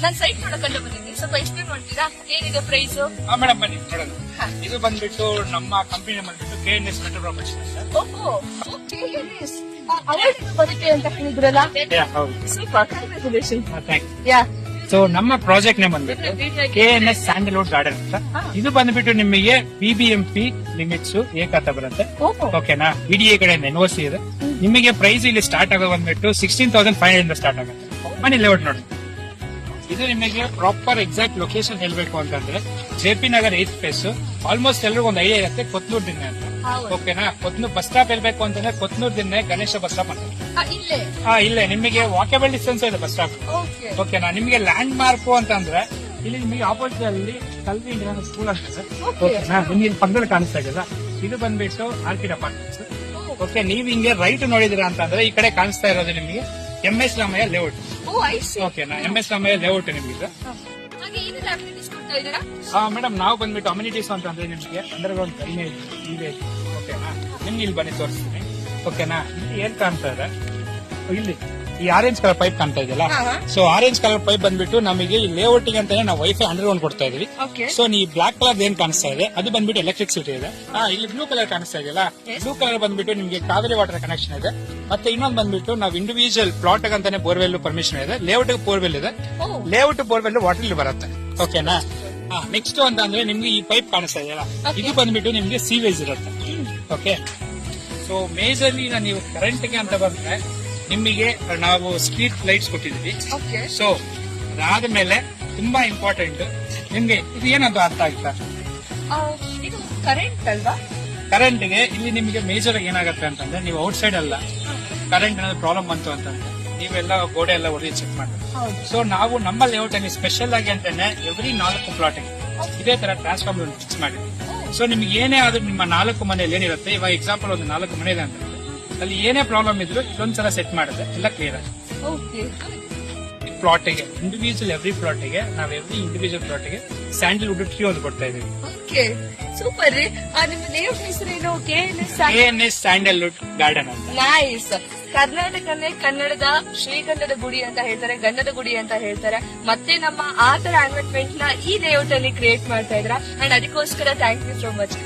ನಾನ್ site ನೋಡಕ್ಕಂತ ಬಂದಿದ್ದೀನಿ, ಸ್ವಲ್ಪ explain ಮಾಡ್ತೀರಾ ಏನಿದೆ ಪ್ರೈಸ್? ಮೇಡಮ್ ಬನ್ನಿ ನೋಡೋಣ. ಇದು ಬಂದ್ಬಿಟ್ಟು ನಮ್ಮ ಕಂಪನಿ ಬಂದ್ಬಿಟ್ಟು KNS ಮೆಟ್ರೋ ಪ್ರಾಪರ್ಟೀಸ್ ಅಂತ. ಓಹೋ, KNS ಅವಾರ್ಡ್ ಬರುತ್ತೆ ಅಂತ ಹೇಳಿದ್ರಲ್ಲ? ಹೌದು. Super, congratulation. Thank you. Yeah, so ನಮ್ಮ ಪ್ರಾಜೆಕ್ಟ್ ನೇಮ್ ಬಂದ್ಬಿಟ್ಟು KNS ಸ್ಯಾಂಡಲ್ವುಡ್ ಗಾರ್ಡನ್ ಅಂತ. ಇದು ಬಂದ್ಬಿಟ್ಟು ನಿಮಗೆ BBMP ಲಿಮಿಟ್ಸ್ ಏಕಂತ ಬರುತ್ತೆ. ಓಕೆನಾ? BDA ಕಡೆಯಿಂದ NOC ಇದೆ. ನಿಮಗೆ ಪ್ರೈಸ್ ಇಲ್ಲಿ ಸ್ಟಾರ್ಟ್ ಆಗೋದು ಬಂದ್ಬಿಟ್ಟು 16,500 ಇಂದ ಸ್ಟಾರ್ಟ್ ಆಗುತ್ತೆ. ಮನಿ ಲೇಔಟ್ ನೋಡಿ. ಇದು ನಿಮಗೆ ಪ್ರಾಪರ್ ಎಕ್ಸಾಕ್ಟ್ ಲೊಕೇಶನ್ ಹೇಳ್ಬೇಕು ಅಂತಂದ್ರೆ JP Nagar 8th face. Almost ಎಲ್ರಿಗೂ ಒಂದು ಐಡಿಯಾ ಇರುತ್ತೆ, ಕೊತ್ನೂರ್ ದಿನ್ನೆ ಅಂತ. ಓಕೆನಾ? ಕೊತ್ನೂರ್ ಬಸ್ ಸ್ಟಾಪ್ ಹೇಳ್ಬೇಕು ಅಂತಂದ್ರೆ ಕೊತ್ನೂರ್ ದಿನ್ನೆ ಗಣೇಶ ಬಸ್ ಸ್ಟಾಪ್ ಅಂತ. ಇಲ್ಲೇ ನಿಮಗೆ ವಾಕೇಬಲ್ ಡಿಸ್ಟೆನ್ಸ್ ಇದೆ ಬಸ್ ಸ್ಟಾಪ್. ಓಕೆನಾ? ನಿಮಗೆ ಲ್ಯಾಂಡ್ ಮಾರ್ಕ್ ಅಂತಂದ್ರೆ ಇಲ್ಲಿ ನಿಮಗೆ ಆಪೋಸಿಟ್ ಅಲ್ಲಿ ಕಲ್ವಿ ಇಂಟರ್ನ್ಯಾಷನಲ್ ಸ್ಕೂಲ್ ಆಗ್ತದೆ. ಓಕೆನಾ? ನಿಮ್ಗೆ ಇಲ್ಲಿ ಪಕ್ಕದಲ್ಲಿ ಕಾಣಿಸ್ತಾ ಇದೆಯಲ್ಲ, ಇದು ಬಂದ್ಬಿಟ್ಟು ಆರ್ಕಿಡ್ ಅಪಾರ್ಟ್ಮೆಂಟ್ಸ್. ಓಕೆ, ನೀವ್ ಹಿಂಗೆ ರೈಟ್ ನೋಡಿದಿರಾ ಅಂತಂದ್ರೆ ಈ ಕಡೆ ಕಾಣಿಸ್ತಾ ಇರೋದು ನಿಮಗೆ MS ರಾಮಯ್ಯ ಲೇಔಟ್. ಓಕೆನಾ? MS ರಾಮಯ್ಯ ಲೇಔಟ್ ನಿಮ್ಗೆ. ಮೇಡಮ್ ನಾವು ಬಂದ್ಬಿಟ್ಟು ಅಮ್ಯುನಿಟೀಸ್ ಅಂತಂದ್ರೆ ನಿಮ್ಗೆ ಅಂಡರ್ಗ್ರೌಂಡ್ ಡ್ರೈನೇಜ್ ಇದೆ. ಓಕೆನಾ? ನಿಮ್ಗೆ ಇಲ್ಲಿ ಬನ್ನಿ ತೋರಿಸ್ತೀನಿ. ಓಕೆನಾ? ಇಲ್ಲಿ ಏನ್ ಕಾಣ್ತಾ ಇದೆ, ಇಲ್ಲಿ ಈ ಆರೆಂಜ್ ಕಲರ್ ಪೈಪ್ ಕಾಣ್ತಾ ಇದೆಯಲ್ಲ, ಸೊ ಆರೆಂಜ್ ಕಲರ್ ಪೈಪ್ ಬಂದ್ಬಿಟ್ಟು ನಮಗೆ ಈ ಲೇಔಟಿಂಗ್ ಅಂತಾನೆ ನಾವು ವೈಫೈ ಅಂಡರ್ಗ್ರೌಂಡ್ ಕೊಡ್ತಾ ಇದೀವಿ. ಸೊ ನೀವು ಬ್ಲಾಕ್ ಕಲರ್ ಏನ್ ಕಾಣಿಸ್ತಾ ಇದೆ ಅದು ಬಂದ್ಬಿಟ್ಟು ಎಲೆಕ್ಟ್ರಿಸಿಟಿ ಇದೆ. ಇಲ್ಲಿ ಬ್ಲೂ ಕಲರ್ ಕಾಣಿಸ್ತಾ ಇದೆಯಲ್ಲ, ಬ್ಲೂ ಕಲರ್ ಬಂದ್ಬಿಟ್ಟು ನಿಮ್ಗೆ ಕಾವೇರಿ ವಾಟರ್ ಕನೆಕ್ಷನ್ ಇದೆ. ಮತ್ತೆ ಇನ್ನೊಂದು ಬಂದ್ಬಿಟ್ಟು ನಾವು ಇಂಡಿವಿಜುವಲ್ ಪ್ಲಾಟ್ ಅಂತಾನೆ ಬೋರ್ವೆಲ್ ಪರ್ಮಿಷನ್ ಇದೆ. ಲೇಔಟ್ ಬೋರ್ವೆಲ್ ಇದೆ. ಲೇಔಟ್ ಬೋರ್ವೆಲ್ ವಾಟರ್ ಬರುತ್ತೆ. ಓಕೆನಾ? ನೆಕ್ಸ್ಟ್ ಅಂತ ಅಂದ್ರೆ ನಿಮ್ಗೆ ಈ ಪೈಪ್ ಕಾಣಿಸ್ತಾ ಇದೆಯಲ್ಲ, ಇದು ಬಂದ್ಬಿಟ್ಟು ನಿಮ್ಗೆ ಸೀವೇಜ್ ಇರುತ್ತೆ. ಓಕೆ, ಸೊ ಮೇಜರ್ಲಿ ನೀವು ಕರೆಂಟ್ ಗೆ ಅಂತ ಬಂದ್ರೆ ನಿಮಗೆ ನಾವು ಸ್ಟ್ರೀಟ್ ಲೈಟ್ಸ್ ಕೊಟ್ಟಿದ್ವಿ. ಸೊ ಅದಾದ್ಮೇಲೆ ತುಂಬಾ ಇಂಪಾರ್ಟೆಂಟ್ ನಿಮ್ಗೆ ಇದು ಏನಂತ ಅರ್ಥ ಆಗುತ್ತಾ? ಇದು ಕರೆಂಟ್ ಅಲ್ವಾ? ಕರೆಂಟ್ ಗೆ ಇಲ್ಲಿ ನಿಮಗೆ ಮೇಜರ್ ಏನಾಗುತ್ತೆ ಅಂತಂದ್ರೆ ನೀವು ಔಟ್ ಸೈಡ್ ಅಲ್ಲ ಕರೆಂಟ್ ಏನಾದ್ರು ಪ್ರಾಬ್ಲಮ್ ಬಂತು ಅಂತಂದ್ರೆ ನೀವೆಲ್ಲ ಗೋಡೆ ಎಲ್ಲ ಹೊಡೆದು ಚೆಕ್ ಮಾಡ್ತೀವಿ. ಸೊ ನಾವು ನಮ್ಮ ಲೇಔಟ್ ಅಲ್ಲಿ ಸ್ಪೆಷಲ್ ಆಗಿ ಅಂತಾನೆ ಎವ್ರಿ 4 ಪ್ಲಾಟಿಂಗ್ ಇದೇ ತರ ಟ್ರಾನ್ಸ್ಫಾರ್ಮರ್ ಫಿಕ್ಸ್ ಮಾಡಿದ್ವಿ. ಸೊ ನಿಮ್ಗೆ ಏನೇ ಆದ್ರೂ ನಿಮ್ಮ 4 ಮನೆಯಲ್ಲಿ ಏನಿರುತ್ತೆ, ಇವಾಗ ಎಕ್ಸಾಂಪಲ್ ಒಂದು 4 ಮನೆ ಇದೆ ಅಂತ ಅಲ್ಲಿ ಏನೇ ಪ್ರಾಬ್ಲಮ್ ಇದ್ರು ಇಲ್ಲೊಂದ್ಸಲ ಸೆಟ್ ಮಾಡಿದ್ರೆ ಎಲ್ಲ ಕ್ಲಿಯರ್ ಆಗುತ್ತೆ. ಪ್ಲಾಟಿಗೆ ಇಂಡಿವಿಜುವಲ್ ಎವ್ರಿ ಪ್ಲಾಟಿಗೆ ನಾವು ಎವ್ರಿ ಇಂಡಿವಿಜುವಲ್ ಪ್ಲಾಟಿಗೆ ಸ್ಯಾಂಡಲ್ವುಡ್ ಟ್ರೀ ಒಂದು ಕೊಡ್ತಾ ಇದೀವಿ. ಸೂಪರ್ ರೀ. ನಿಮ್ಮ ಲೇಔಟ್ ಹೆಸರೇನು? KNS ಸ್ಯಾಂಡಲ್ವುಡ್ ಗಾರ್ಡನ್ ಅಂತ. ನೈಸ್. ಕರ್ನಾಟಕನೇ ಕನ್ನಡದ ಶ್ರೀಗಂಧದ ಗುಡಿ ಅಂತ ಹೇಳ್ತಾರೆ, ಗಂಧದ ಗುಡಿ ಅಂತ ಹೇಳ್ತಾರೆ. ಮತ್ತೆ ನಮ್ಮ ಆ ತರ ಅಡ್ವರ್ಟೈಸ್ಮೆಂಟ್ ನ ಈ ಲೇಔಟ್ ಅಲ್ಲಿ ಕ್ರಿಯೇಟ್ ಮಾಡ್ತಾ ಇದ್ರ, ಅಂಡ್ ಅದಕ್ಕೋಸ್ಕರ ಥ್ಯಾಂಕ್ ಯು ಸೋ ಮಚ್.